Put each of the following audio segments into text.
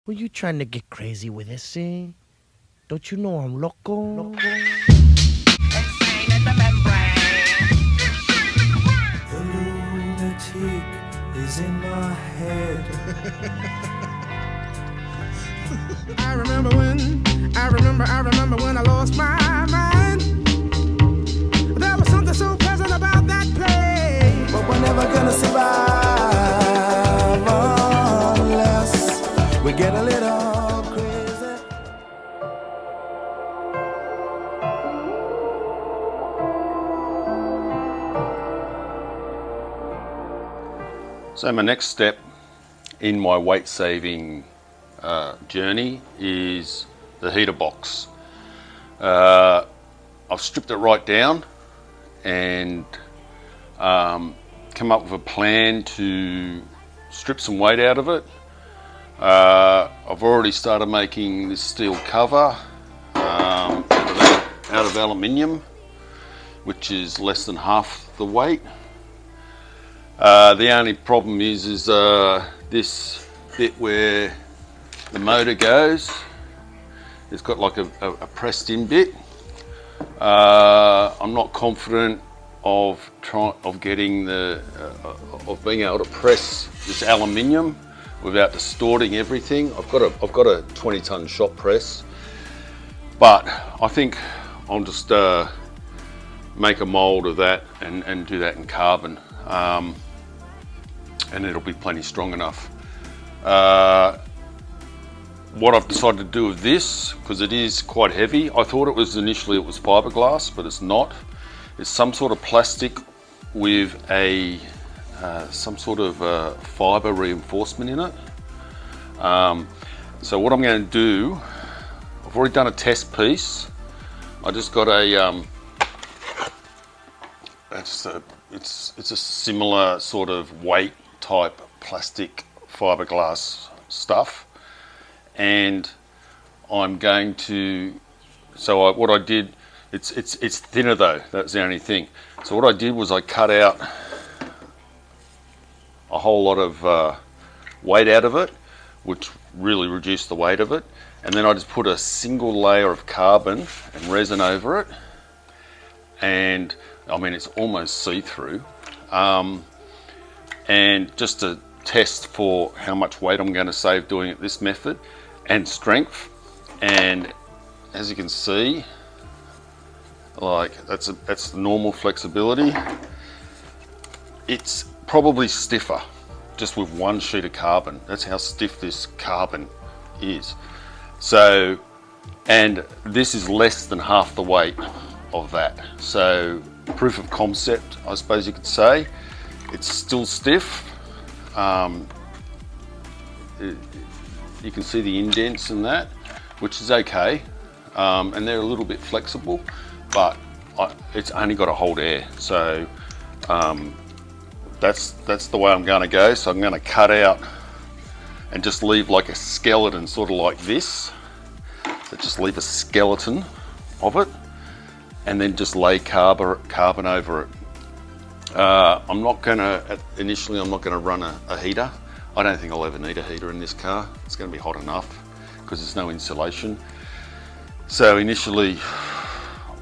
Were you trying to get crazy with this, eh? Don't you know I'm loco? The lunatic is in my head. I remember when I lost my mind. There was something so pleasant about that place. But we're never gonna survive unless we get a little crazy. So my next step in my weight saving journey is the heater box. I've stripped it right down and come up with a plan to strip some weight out of it. I've already started making this steel cover out of aluminium, which is less than half the weight. The only problem is this bit where the motor goes. It's got like a pressed in bit. I'm not confident of being able to press this aluminium without distorting everything. I've got a 20-ton shop press, but I think I'll just make a mold of that and do that in carbon. And it'll be plenty strong enough. What I've decided to do with this, because it is quite heavy, I thought initially it was fiberglass, but it's not. It's some sort of plastic with some sort of fiber reinforcement in it. So what I'm going to do, I've already done a test piece. I just got it's a similar sort of weight type plastic fiberglass stuff, and I'm going to. What I did, it's thinner though. That's the only thing. So what I did was I cut out a whole lot of weight out of it, which really reduced the weight of it, and then I just put a single layer of carbon and resin over it, and I mean, it's almost see-through, and just to test for how much weight I'm going to save doing it this method and strength. And as you can see, like that's the normal flexibility. It's probably stiffer just with one sheet of carbon. That's how stiff this carbon is. So, and this is less than half the weight of that. So proof of concept, I suppose you could say. It's still stiff. You can see the indents in that, which is okay. And they're a little bit flexible, but it's only got to hold air. So that's the way I'm going to go. So I'm going to cut out and just leave like a skeleton, sort of like this. So just leave a skeleton of it, and then just lay carbon over it. Initially I'm not gonna run a heater. I don't think I'll ever need a heater in this car. It's gonna be hot enough because there's no insulation. So initially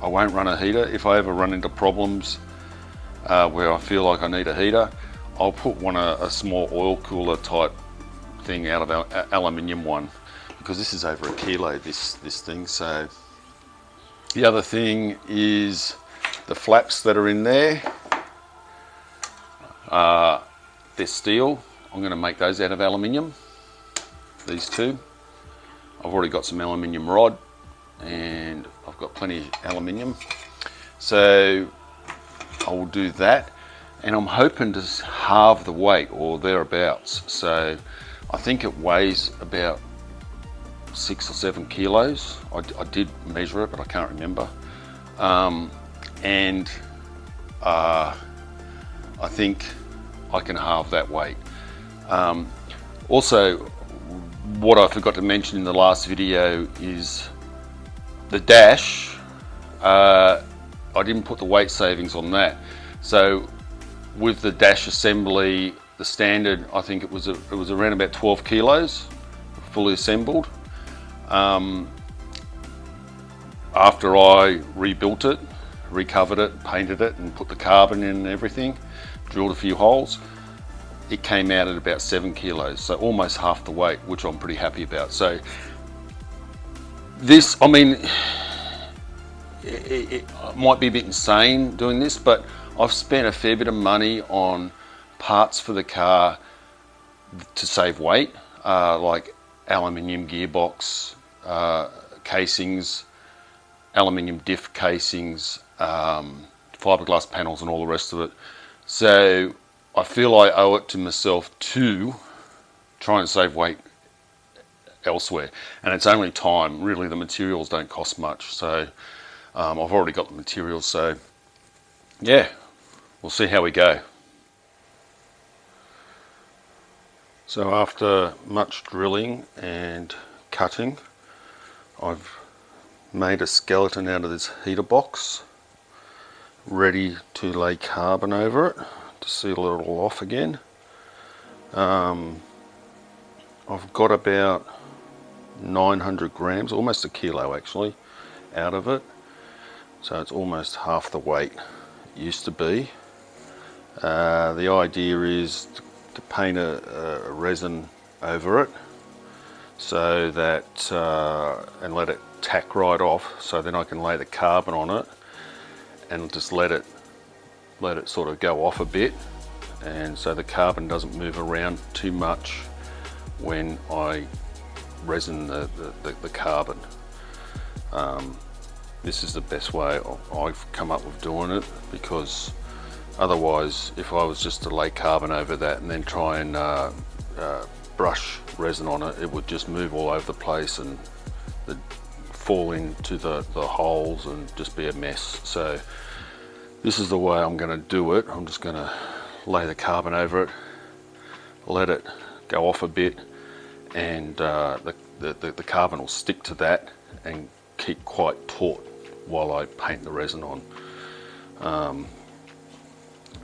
I won't run a heater. If I ever run into problems where I feel like I need a heater, I'll put a small oil cooler type thing out of aluminium one, because this is over a kilo, this thing. So the other thing is the flaps that are in there. They're steel. I'm going to make those out of aluminium. These two. I've already got some aluminium rod, and I've got plenty of aluminium. So I will do that, and I'm hoping to halve the weight or thereabouts. So I think it weighs about 6 or 7 kilos. I did measure it, but I can't remember. I think I can halve that weight. Also, what I forgot to mention in the last video is the dash. I didn't put the weight savings on that. So with the dash assembly, the standard, I think it was around about 12 kilos fully assembled. After I rebuilt it, recovered it, painted it, and put the carbon in and everything, drilled a few holes, it came out at about 7 kilos, so almost half the weight, which I'm pretty happy about. So this, I mean, it might be a bit insane doing this, but I've spent a fair bit of money on parts for the car to save weight, like aluminium gearbox casings, aluminium diff casings, fiberglass panels, and all the rest of it. So I feel I owe it to myself to try and save weight elsewhere, and it's only time. Really, the materials don't cost much, so I've already got the materials, so yeah, we'll see how we go. So after much drilling and cutting, I've made a skeleton out of this heater box, ready to lay carbon over it to seal it all off again. I've got about 900 grams, almost a kilo actually, out of it. So it's almost half the weight it used to be. The idea is to paint a resin over it so that and let it tack right off, so then I can lay the carbon on it and just let it sort of go off a bit, and so the carbon doesn't move around too much when I resin the carbon. This is the best way I've come up with doing it, because otherwise if I was just to lay carbon over that and then try and brush resin on it, it would just move all over the place and fall into the holes and just be a mess. So this is the way I'm going to do it. I'm just going to lay the carbon over it, let it go off a bit, and the carbon will stick to that and keep quite taut while I paint the resin on.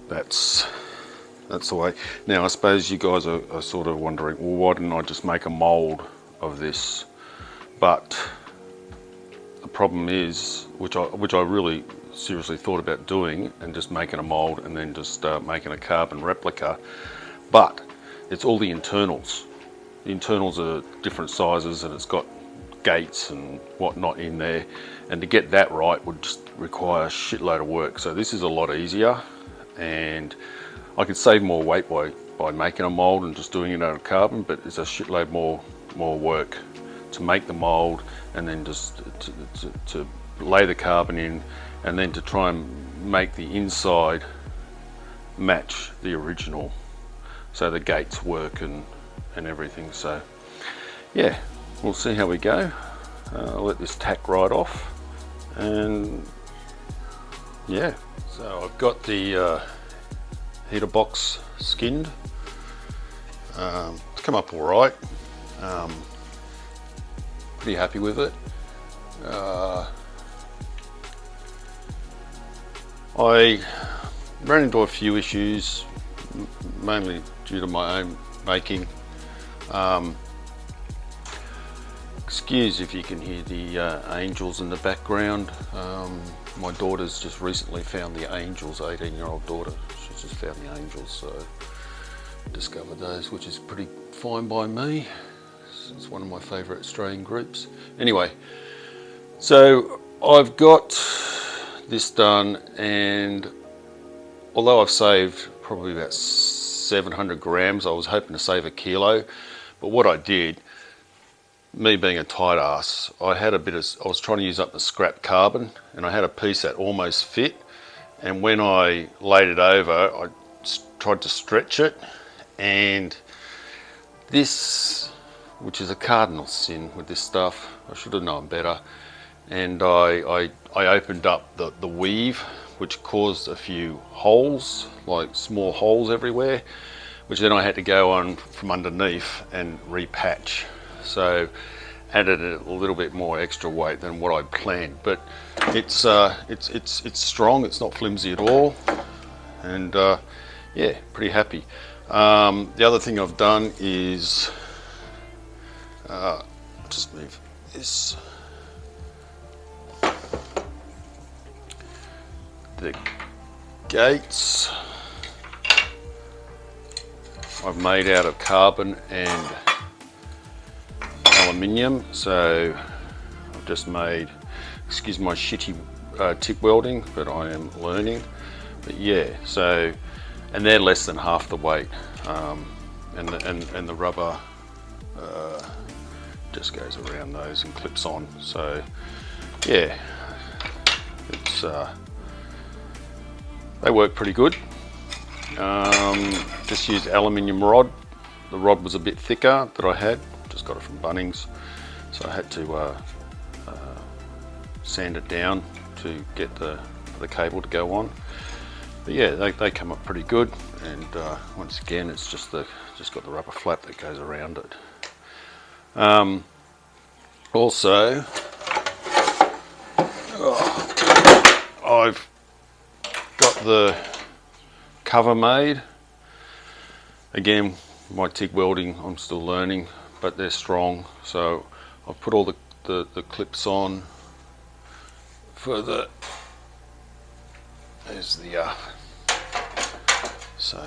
That's the way. Now I suppose you guys are sort of wondering, well, why didn't I just make a mold of this? But the problem is, which I really seriously thought about doing, and just making a mold and then just making a carbon replica, but it's all the internals. The internals are different sizes, and it's got gates and whatnot in there, and to get that right would just require a shitload of work. So this is a lot easier, and I could save more weight by making a mold and just doing it out of carbon, but it's a shitload more work to make the mold, and then just to lay the carbon in, and then to try and make the inside match the original, so the gates work and everything. So yeah, we'll see how we go. I'll let this tack right off, and yeah. So I've got the heater box skinned. It's come up all right. Pretty happy with it. I ran into a few issues, mainly due to my own making. Excuse if you can hear the angels in the background. My daughter's just recently found the angels, 18-year-old daughter. She's just found the angels, so discovered those, which is pretty fine by me. It's one of my favourite Australian groups. Anyway, so I've got this done, and although I've saved probably about 700 grams, I was hoping to save a kilo. But what I did, me being a tight ass, I was trying to use up the scrap carbon, and I had a piece that almost fit, and when I laid it over, I tried to stretch it, and this, which is a cardinal sin with this stuff, I should have known better, and I opened up the weave, which caused a few holes, like small holes everywhere, which then I had to go on from underneath and repatch. So added a little bit more extra weight than what I'd planned, but it's strong. It's not flimsy at all, and yeah, pretty happy. The other thing I've done is Just move this. The gates I've made out of carbon and aluminium, so I've just made, excuse my shitty TIG welding, but I am learning. But yeah, so, and they're less than half the weight, and the rubber just goes around those and clips on. So yeah, it's they work pretty good. Just used aluminium rod. The rod was a bit thicker that I had, just got it from Bunnings, so I had to sand it down to get the cable to go on. But yeah, they come up pretty good, and once again, it's just got the rubber flap that goes around it. Also, I've got the cover made. Again, my TIG welding, I'm still learning, but they're strong. So I've put all the clips on for the, there's the, so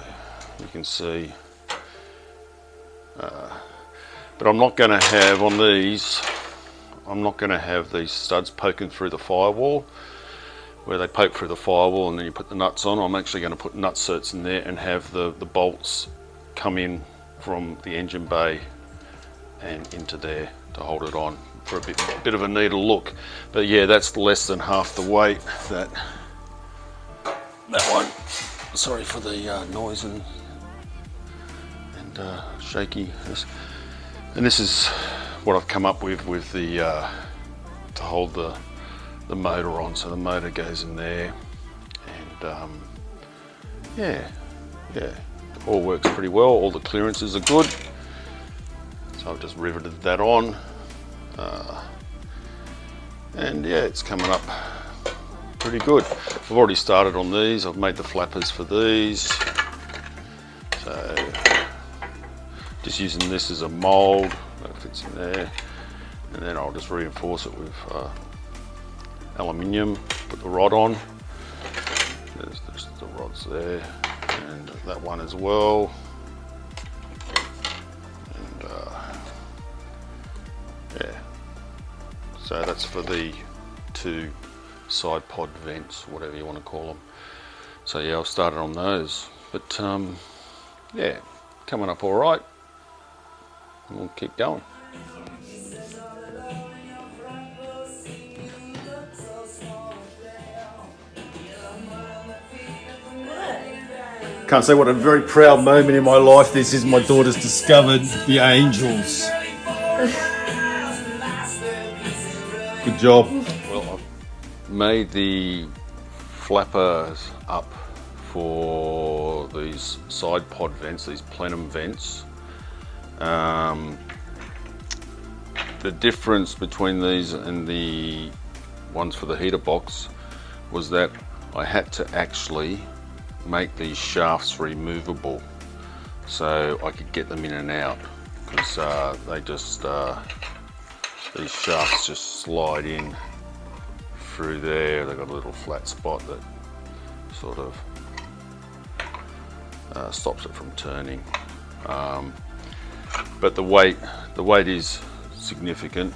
you can see, but I'm not going to have on these, I'm not going to have these studs poking through the firewall, where they poke through the firewall and then you put the nuts on. I'm actually going to put nut certs in there and have the bolts come in from the engine bay and into there to hold it on for a bit of a neater look. But yeah, that's less than half the weight. That one. Sorry for the noise and shakiness. And this is what I've come up with the to hold the motor on. So the motor goes in there, and yeah, it all works pretty well. All the clearances are good, so I've just riveted that on, and yeah, it's coming up pretty good. I've already started on these. I've made the flappers for these, so just using this as a mold that fits in there, and then I'll just reinforce it with aluminium, put the rod on. There's the rods there, and that one as well. And yeah, so that's for the two side pod vents, whatever you want to call them. So yeah, I've started on those, but yeah, coming up all right. We'll keep going. Can't say what a very proud moment in my life this is. My daughter's discovered the angels. Good job. Well, I've made the flappers up for these side pod vents, these Plenum vents. The difference between these and the ones for the heater box was that I had to actually make these shafts removable so I could get them in and out, because they just these shafts just slide in through there. They've got a little flat spot that sort of stops it from turning, but the weight is significant.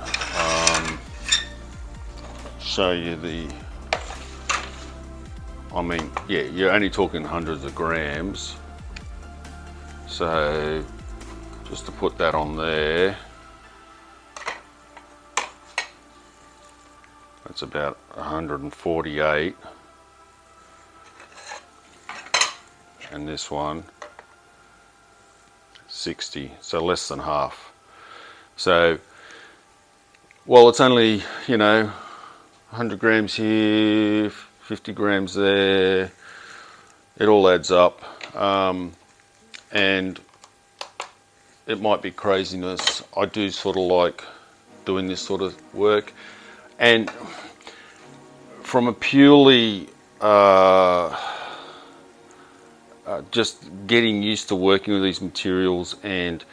Show you the, I mean, yeah, you're only talking hundreds of grams. So just to put that on there, that's about 148, and this one 60, so less than half. So, well, it's only, you know, 100 grams here, 50 grams there, it all adds up, and it might be craziness. I do sort of like doing this sort of work, and from a purely just getting used to working with these materials and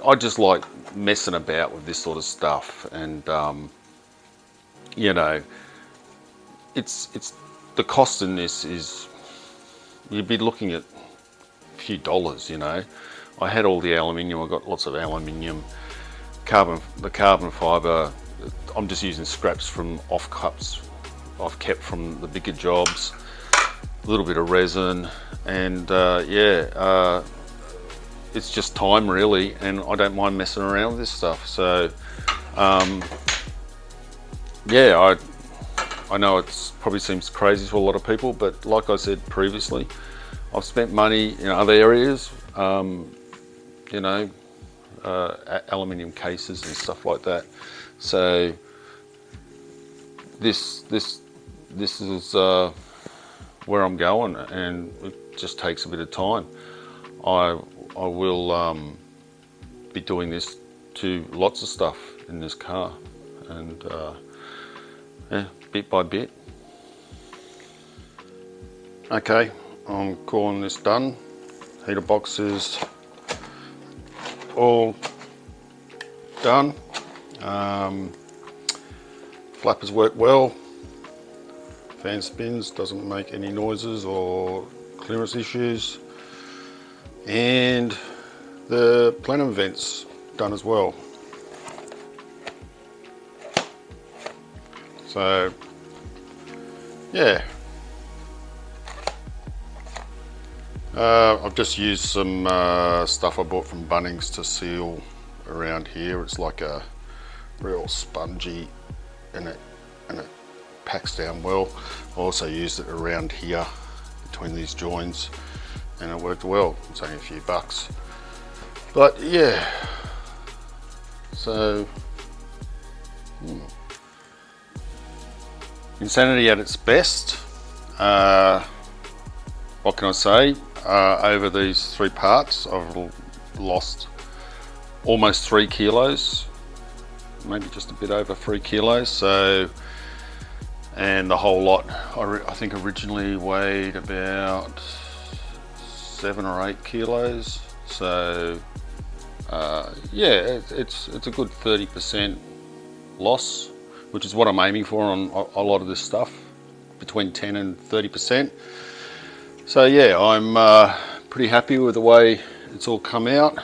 I just like messing about with this sort of stuff, and you know, it's the cost in this is, you'd be looking at a few dollars, you know. I had all the aluminium, I got lots of aluminium, the carbon fibre, I'm just using scraps from offcuts I've kept from the bigger jobs, a little bit of resin, and it's just time really, and I don't mind messing around with this stuff. So yeah, I know it probably seems crazy to a lot of people, but like I said previously, I've spent money in other areas, you know, aluminium cases and stuff like that. So this is where I'm going, and it just takes a bit of time. I will be doing this to lots of stuff in this car, and yeah, bit by bit. Okay, I'm calling this done. Heater boxes all done. Flappers work well. Fan spins, doesn't make any noises or clearance issues. And the Plenum vents done as well. So yeah, I've just used some stuff I bought from Bunnings to seal around here. It's like a real spongy, and it packs down well. I also used it around here between these joins, and it worked well. It's only a few bucks, but yeah. So insanity at its best. What can I say? Over these 3 parts, I've lost almost 3 kilos, maybe just a bit over 3 kilos. So, and the whole lot, I think originally weighed about 7 or 8 kilos. So yeah, it's a good 30% loss, which is what I'm aiming for on a lot of this stuff, between 10 and 30%. So yeah, I'm pretty happy with the way it's all come out.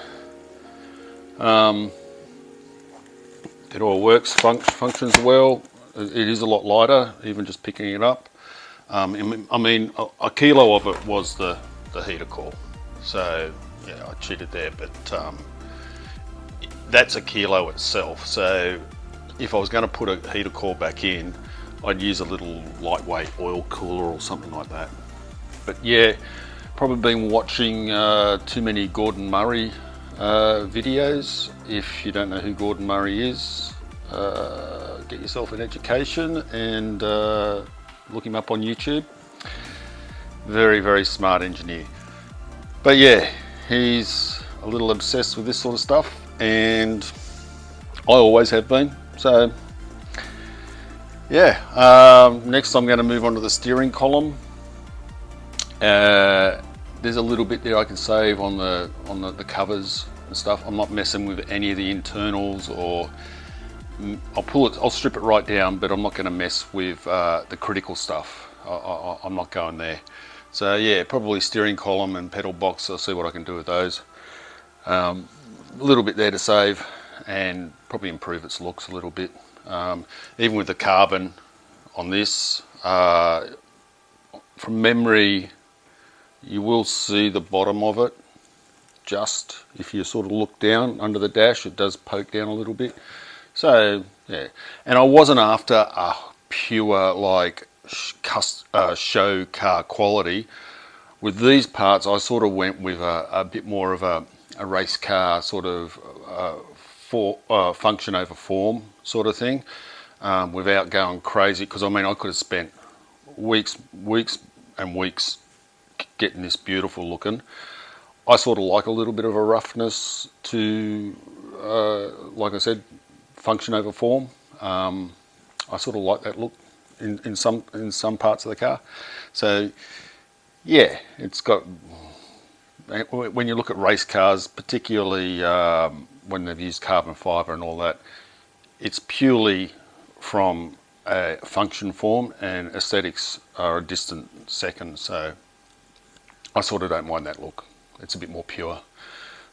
It all works, functions well. It is a lot lighter, even just picking it up. I mean, a kilo of it was the heater core. So yeah, I cheated there, but that's a kilo itself. So if I was going to put a heater core back in, I'd use a little lightweight oil cooler or something like that. But yeah, probably been watching too many Gordon Murray videos. If you don't know who Gordon Murray is, get yourself an education and look him up on YouTube. Very, very smart engineer. But yeah, he's a little obsessed with this sort of stuff, and I always have been. So yeah, next I'm going to move on to the steering column. There's a little bit there I can save on the covers and stuff. I'm not messing with any of the internals, or I'll strip it right down, but I'm not going to mess with the critical stuff. I'm not going there. So yeah, probably steering column and pedal box. I'll see what I can do with those. A little bit there to save, and probably improve its looks a little bit. Even with the carbon on this, from memory, you will see the bottom of it. Just if you sort of look down under the dash, it does poke down a little bit. So yeah, and I wasn't after a pure like show car quality. With these parts, I sort of went with a bit more of a race car sort of function over form sort of thing, without going crazy. Because I mean, I could have spent weeks and weeks getting this beautiful looking. I sort of like a little bit of a roughness to, like I said, function over form. I sort of like that look in some parts of the car. So yeah, it's got, when you look at race cars, particularly when they've used carbon fibre and all that. It's purely from a function form, and aesthetics are a distant second, so I sort of don't mind that look. It's a bit more pure.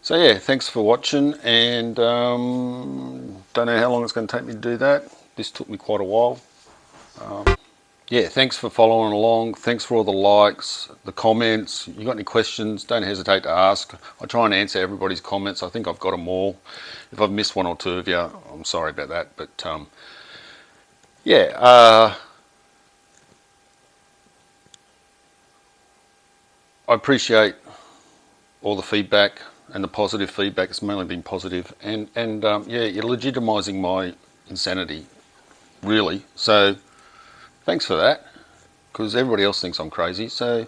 So yeah, thanks for watching, and don't know how long it's going to take me to do that. This took me quite a while. Yeah, thanks for following along. Thanks for all the likes, the comments. You got any questions, don't hesitate to ask. I try and answer everybody's comments. I think I've got them all. If I've missed one or two of you, I'm sorry about that. But yeah, I appreciate all the feedback and the positive feedback. It's mainly been positive. And yeah, you're legitimising my insanity, really. So thanks for that, because everybody else thinks I'm crazy. So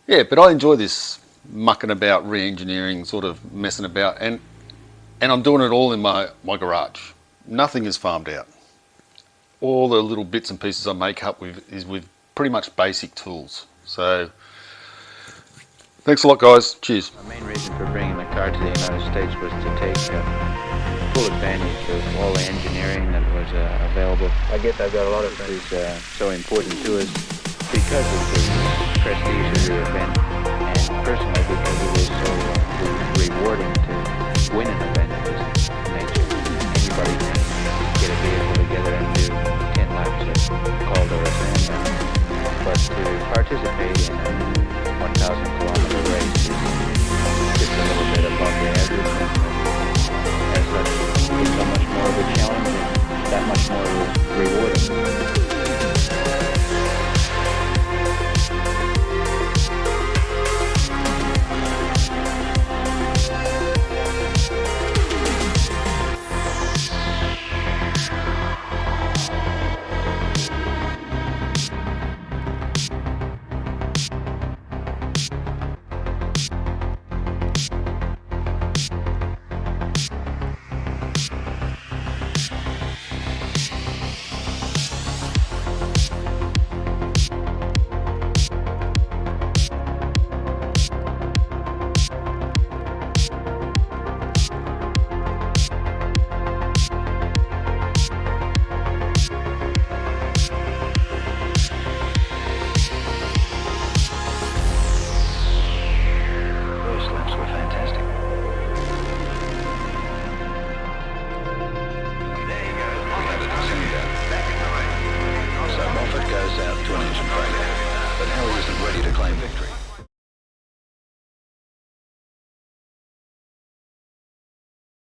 yeah, but I enjoy this mucking about, re-engineering, sort of messing about, and I'm doing it all in my garage. Nothing is farmed out. All the little bits and pieces I make up with is with pretty much basic tools. So thanks a lot, guys. Cheers. My main reason for bringing the car to the United States was to take full advantage of all the engineering that was available. I guess I've got a lot of friends so important to us because of the prestige of the event, and personally because it is so rewarding to win an event.